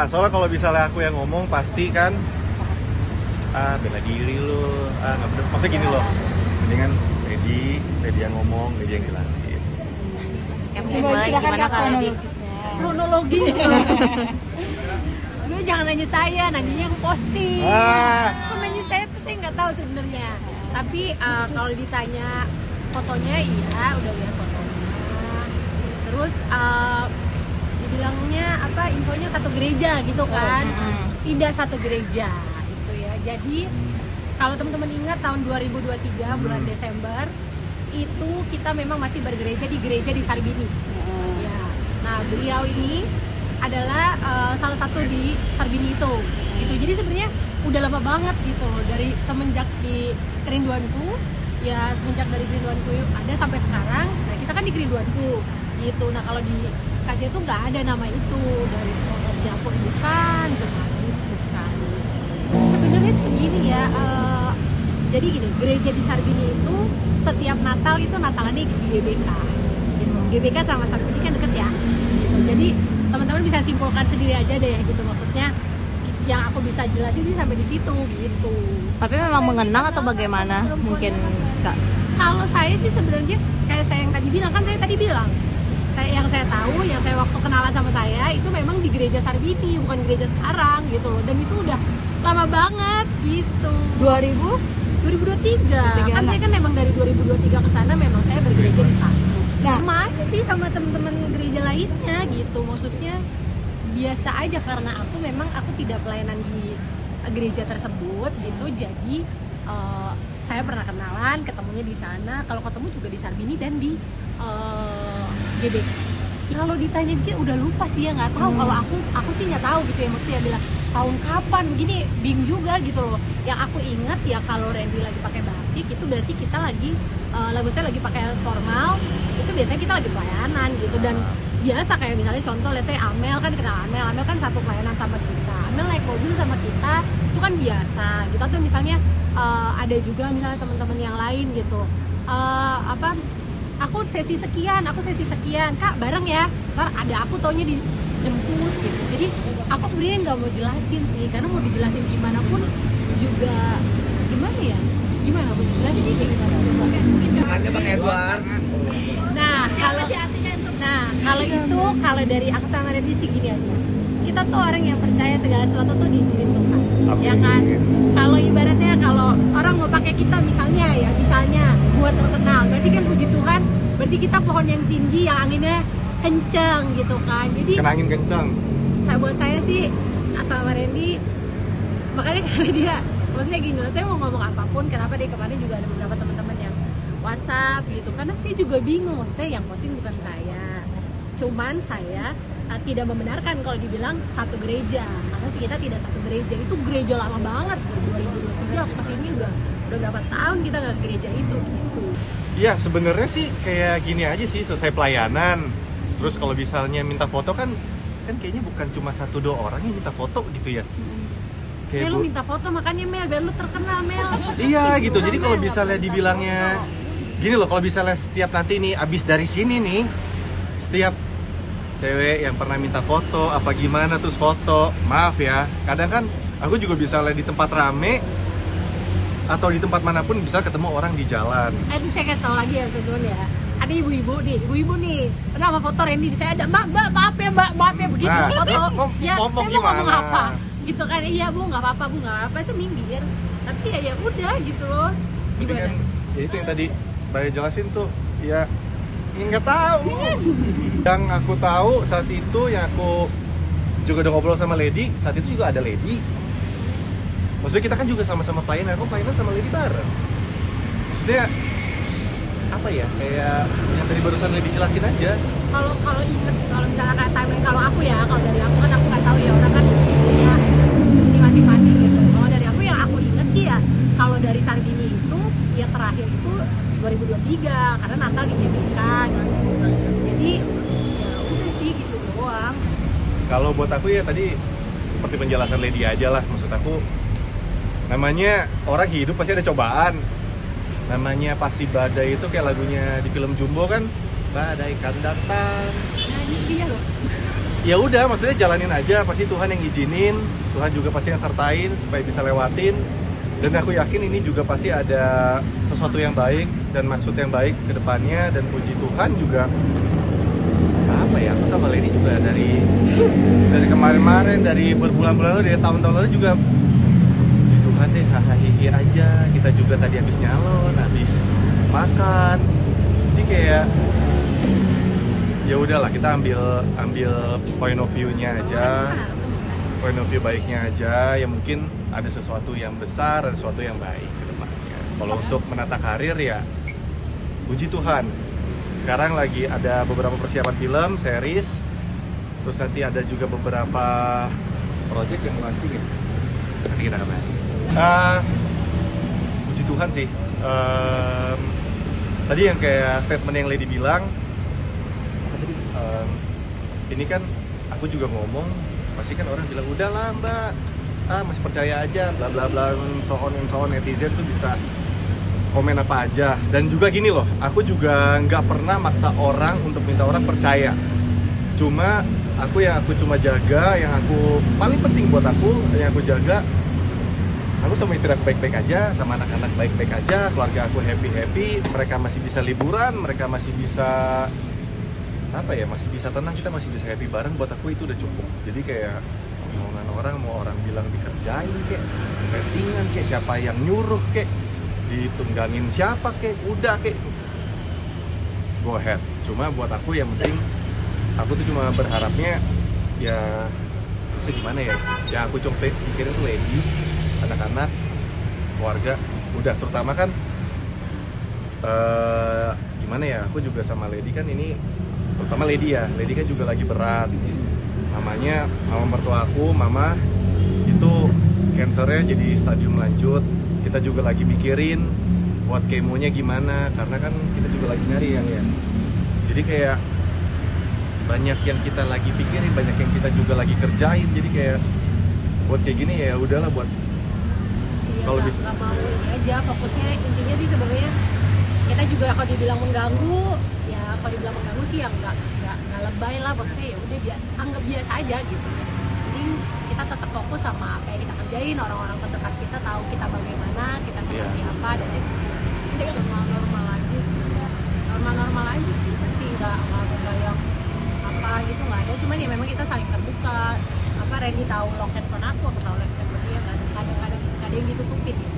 soalnya kalau misalnya aku yang ngomong pasti kan bela diri lu, nggak bener. Maksudnya gini loh, mendingan Lady yang ngomong, Lady yang jelasin. Gimana kalau di kronologis? Lu jangan nanya saya, nanyanya yang posting. Kok nanya saya tuh saya nggak tahu sebenarnya. Tapi kalau ditanya fotonya, iya udah lihat fotonya. Terus dibilangnya apa? Infonya satu gereja gitu kan? Tidak satu gereja. Jadi kalau teman-teman ingat tahun 2023 bulan Desember itu kita memang masih bergereja di gereja di Sarbini. Ya. Nah beliau ini adalah salah satu di Sarbini itu. Gitu. Jadi sebenarnya udah lama banget gitu loh dari semenjak di Kerinduanku ya semenjak dari Kerinduanku ada sampai sekarang. Nah kita kan di Kerinduanku gitu. Nah kalau di KJ itu nggak ada nama itu dari pekerja pun bukan jemaat bukan. Sebenarnya segini ya, jadi gini, gereja di Sarbini itu setiap Natal itu Natalannya di GBK gitu. GBK sama Sarbini kan deket ya gitu. Jadi teman-teman bisa simpulkan sendiri aja deh gitu, maksudnya yang aku bisa jelasin sih sampai di situ gitu. Tapi memang mengenal atau bagaimana mungkin Kak? Kalau saya sih sebenarnya kayak saya yang tadi bilang, kan saya tadi bilang yang saya tahu, yang saya waktu kenalan sama saya itu memang di gereja Sarbini, bukan gereja sekarang gitu loh. Dan itu udah lama banget gitu. 2023. Kan saya kan memang dari 2023 ke sana memang saya bergereja di sana. Nah, sama aja sih sama teman-teman gereja lainnya gitu. Maksudnya biasa aja karena aku tidak pelayanan di gereja tersebut gitu. Jadi saya pernah kenalan, ketemunya di sana. Kalau ketemu juga di Sarbini dan di GBK. Kalau ditanya dia udah lupa sih ya, nggak tahu. Kalau aku sih nggak tahu gitu ya, mesti ya bilang tahun kapan begini, bingung juga gitu loh. Yang aku ingat ya kalau Randy lagi pakai batik itu berarti kita lagi lagu saya lagi pakai formal, itu biasanya kita lagi pelayanan gitu. Dan biasa kayak misalnya contoh let's say Amel kan kenal Amel kan satu pelayanan sama kita, Amel naik mobil sama kita itu kan biasa gitu. Atau misalnya ada juga misalnya teman-teman yang lain gitu, aku sesi sekian, Kak bareng ya, ntar ada aku taunya dijemput gitu. Jadi aku sebenarnya nggak mau jelasin sih, karena mau dijelasin gimana pun juga gimana mau jelasin ini gimana? Ada Bang Edward. Kalau dari aku sama Randy sih gini aja, kita tuh orang yang percaya segala sesuatu tuh diizinkan Tuhan, ya kan? Kalau ibaratnya kalau orang mau pakai kita misalnya buat terkenal, berarti kan puji Tuhan, berarti kita pohon yang tinggi yang anginnya kenceng gitu kan. Jadi kena angin kenceng. Buat saya sih sama Randy, makanya karena dia maksudnya gini, saya mau ngomong apapun, kenapa dia kemarin juga ada beberapa teman-teman yang WhatsApp gitu, karena saya juga bingung, maksudnya yang posting bukan saya, cuman saya tidak membenarkan kalau dibilang satu gereja, karena kita tidak satu gereja. Itu gereja lama banget, 2023 aku kesini udah berapa tahun kita nggak ke gereja itu gitu. Iya sebenarnya sih kayak gini aja sih, selesai pelayanan terus kalau misalnya minta foto kan kayaknya bukan cuma 1-2 orang yang minta foto gitu ya. Kayak lu minta foto makanya Mel, biar lu terkenal Mel. Iya gitu, jadi kalau misalnya dibilangnya gini loh, kalau misalnya setiap nanti nih abis dari sini nih, setiap cewek yang pernah minta foto apa gimana terus foto, maaf ya, kadang kan aku juga bisa lihat di tempat rame atau di tempat manapun bisa ketemu orang di jalan. Nanti saya kasih tau lagi ya teman-teman ya, ada ibu-ibu nih pernah sama foto Randy, saya ada mbak maaf ya begitu foto ya, saya mau ngomong apa gitu kan, iya bu nggak apa-apa saya minggir, tapi ya udah gitu loh. Tapi kan ya itu yang tadi Mbak jelasin tuh ya nggak tahu. Yang aku tahu saat itu, yang aku juga udah ngobrol sama Lady, saat itu juga ada Lady. Maksudnya kita kan juga sama-sama pelayanan, aku pelayanan sama Lady bareng. Maksudnya apa ya, kayak yang tadi barusan Lady jelasin aja. Kalau inget, kalau misalnya kayak timeline, kalau aku ya, kalau dari aku kan aku nggak tahu ya, orang kan punya ini masing-masing gitu. Kalau dari aku yang aku inget sih ya, kalau dari Sarbini itu ya terakhir itu 2023 karena Natal di GBK gitu. Jadi ya udah sih gitu doang. Kalau buat aku ya tadi seperti penjelasan Lady aja lah, maksud aku namanya orang hidup pasti ada cobaan. Namanya pasti badai itu kayak lagunya di film Jumbo kan, badai kan datang. Nah ini dia loh. ya udah, maksudnya jalanin aja, pasti Tuhan yang izinin, Tuhan juga pasti yang sertain supaya bisa lewatin. Dan aku yakin ini juga pasti ada sesuatu yang baik dan maksud yang baik ke depannya. Dan puji Tuhan juga, apa ya, aku sama Lady juga dari kemarin-kemarin, dari berbulan-bulan lalu, dari tahun-tahun lalu juga, puji Tuhan deh, hahaha aja. Kita juga tadi habis nyalon, habis makan, jadi kayak ya udahlah, kita ambil point of view-nya aja, point of view baiknya aja. Ya mungkin ada sesuatu yang besar, ada sesuatu yang baik ke depannya. Kalau untuk menata karir ya puji Tuhan, sekarang lagi ada beberapa persiapan film, series, terus nanti ada juga beberapa project yang launching ya, nanti kita kabarin. Puji Tuhan sih. Tadi yang kayak statement yang Lady bilang, ini kan aku juga ngomong, pasti kan orang bilang udahlah mbak, masih percaya aja, bla bla bla, so on, netizen tuh bisa komen apa aja. Dan juga gini loh, aku juga nggak pernah maksa orang untuk minta orang percaya. Cuma aku cuma jaga, yang aku paling penting buat aku, yang aku jaga, aku sama istri aku baik-baik aja, sama anak-anak baik-baik aja, keluarga aku happy-happy, mereka masih bisa liburan, mereka masih bisa masih bisa tenang, kita masih bisa happy bareng. Buat aku itu udah cukup. Jadi kayak omongan orang, mau orang bilang dikerjain kek, settingan kek, siapa yang nyuruh kek, ditunggangin siapa kek, udah kek, go ahead. Cuma buat aku yang penting, aku tuh cuma berharapnya ya, bisa gimana ya, yang aku cuma pikirin tuh Lady, anak-anak, keluarga, udah. Terutama kan gimana ya, aku juga sama Lady kan ini, terutama Lady ya, Lady kan juga lagi berat. Mamanya, mama mertua aku, mama itu kansernya jadi stadium lanjut. Kita juga lagi mikirin buat kemonya gimana, karena kan kita juga lagi nyari ya. Jadi kayak banyak yang kita lagi pikirin, banyak yang kita juga lagi kerjain. Jadi kayak buat kayak gini ya udahlah, buat kalau bisa nggak mau ini aja, fokusnya intinya sih sebenarnya kita juga kalau dibilang mengganggu ya, kalau dibilang mengganggu sih ya nggak lebay lah, maksudnya ya udah anggap biasa aja gitu. Jadi kita tetap fokus sama apa yang kita kerjain, orang-orang terdekat kita tahu kita bagaimana, kita seperti apa, dan sih normal aja sih, normal aja sih, masih nggak yang apa gitu, nggak ada. Cuman ya memang kita saling terbuka, Randy tahu lock handphone aku tahu lock handphone dia, nggak ada yang ditutupin gitu.